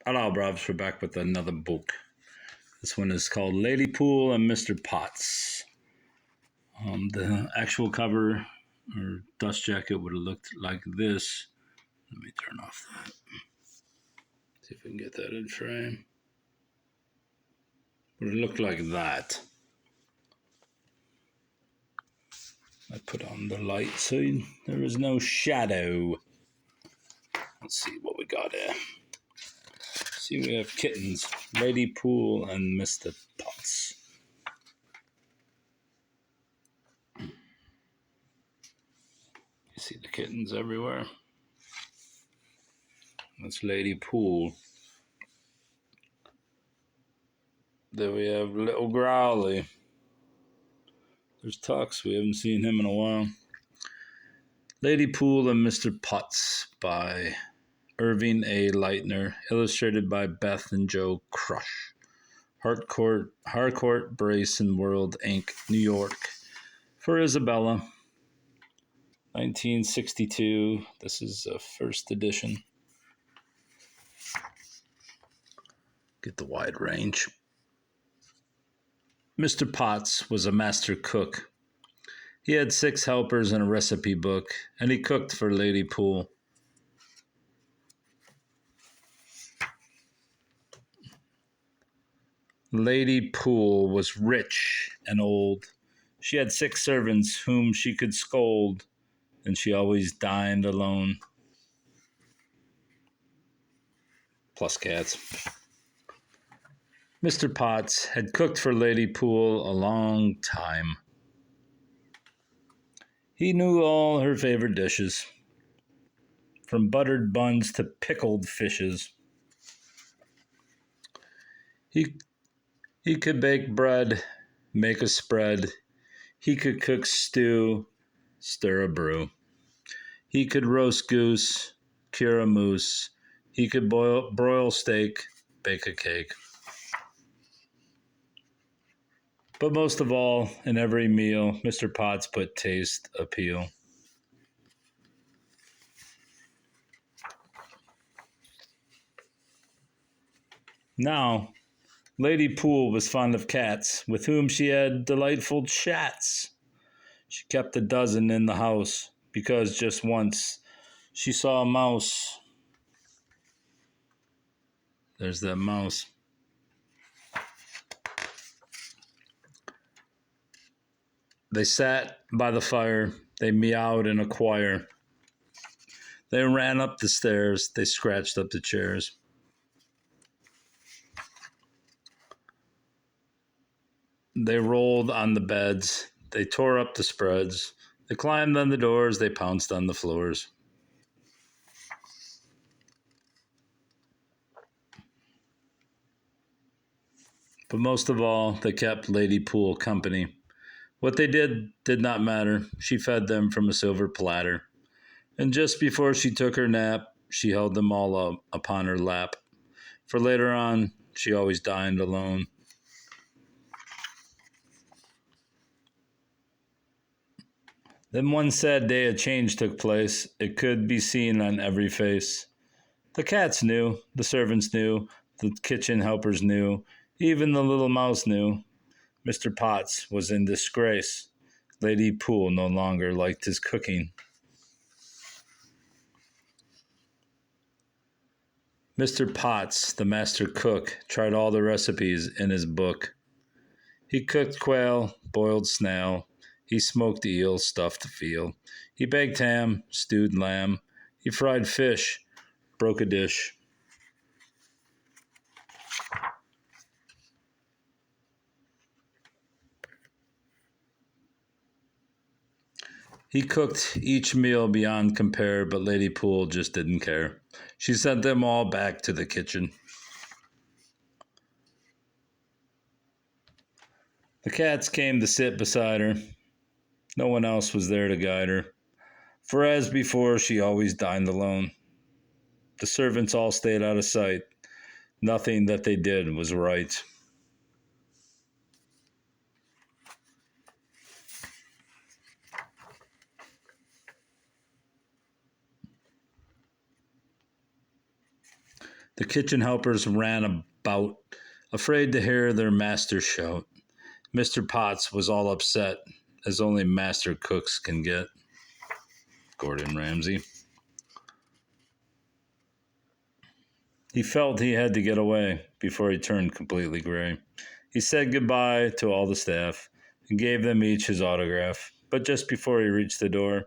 Hello, Bruvs. We're back with another book. This one is called Lady Poole and Mr. Potts. The actual cover or dust jacket would have looked like this. Let me turn off that. See if we can get that in frame. Would have looked like that. I put on the light so there is no shadow. Let's see what we got here. See, we have kittens. Lady Poole and Mr. Potts. You see the kittens everywhere. That's Lady Poole. There we have Little Growly. There's Tux. We haven't seen him in a while. Lady Poole and Mr. Potts by Irving Leitner. Illustrated by Beth and Joe Krush. Harcourt, Brace and World, Inc., New York. For Isabella. 1962. This is a first edition. Get the wide range. Mr. Potts was a master cook. He had 6 helpers and a recipe book, and he cooked for Lady Poole. Lady Poole was rich and old. She had 6 servants whom she could scold, and she always dined alone. Plus cats. Mr. Potts had cooked for Lady Poole a long time. He knew all her favorite dishes, from buttered buns to pickled fishes. He could bake bread, make a spread. He could cook stew, stir a brew. He could roast goose, cure a moose. He could broil steak, bake a cake. But most of all, in every meal, Mr. Potts put taste appeal. Now, Lady Poole was fond of cats, with whom she had delightful chats. She kept a dozen in the house, because just once she saw a mouse. There's that mouse. They sat by the fire. They meowed in a choir. They ran up the stairs. They scratched up the chairs. They rolled on the beds. They tore up the spreads. They climbed on the doors. They pounced on the floors. But most of all, they kept Lady Poole company. What they did not matter. She fed them from a silver platter. And just before she took her nap, she held them all up upon her lap. For later on, she always dined alone. Then one sad day a change took place. It could be seen on every face. The cats knew, the servants knew, the kitchen helpers knew, even the little mouse knew. Mr. Potts was in disgrace. Lady Poole no longer liked his cooking. Mr. Potts, the master cook, tried all the recipes in his book. He cooked quail, boiled snail. He smoked eel, stuffed veal. He baked ham, stewed lamb. He fried fish, broke a dish. He cooked each meal beyond compare, but Lady Poole just didn't care. She sent them all back to the kitchen. The cats came to sit beside her. No one else was there to guide her. For as before, she always dined alone. The servants all stayed out of sight. Nothing that they did was right. The kitchen helpers ran about, afraid to hear their master shout. Mr. Potts was all upset, as only master cooks can get. Gordon Ramsay. He felt he had to get away before he turned completely gray. He said goodbye to all the staff and gave them each his autograph, but just before he reached the door,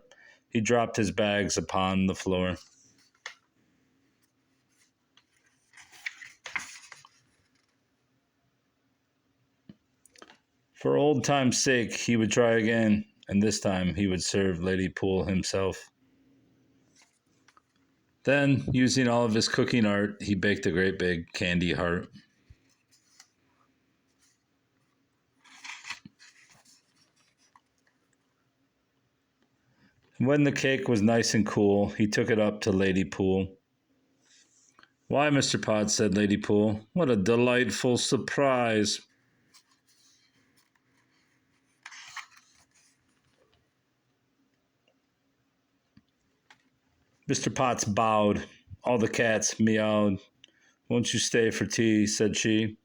he dropped his bags upon the floor. For old time's sake, he would try again, and this time he would serve Lady Poole himself. Then, using all of his cooking art, he baked a great big candy heart. When the cake was nice and cool, he took it up to Lady Poole. "Why, Mr. Potts," said Lady Poole, "what a delightful surprise." Mr. Potts bowed. All the cats meowed. "Won't you stay for tea?" said she.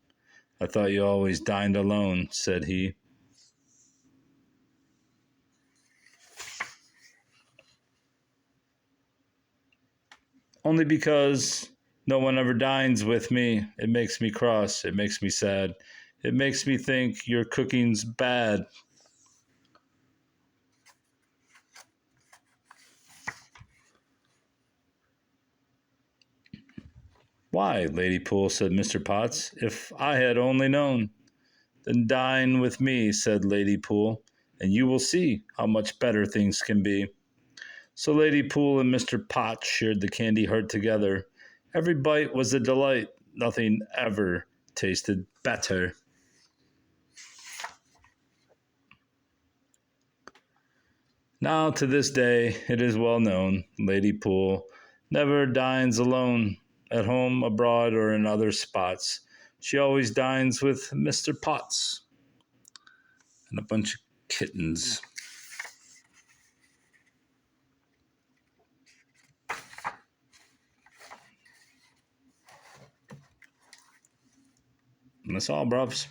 "I thought you always dined alone," said he. "Only because no one ever dines with me. It makes me cross. It makes me sad. It makes me think your cooking's bad." "Why, Lady Poole," said Mr. Potts, "if I had only known." "Then dine with me," said Lady Poole, "and you will see how much better things can be." So Lady Poole and Mr. Potts shared the candy heart together. Every bite was a delight. Nothing ever tasted better. Now, to this day, it is well known, Lady Poole never dines alone, at home, abroad, or in other spots. She always dines with Mr. Potts and a bunch of kittens. And that's all, bruvs.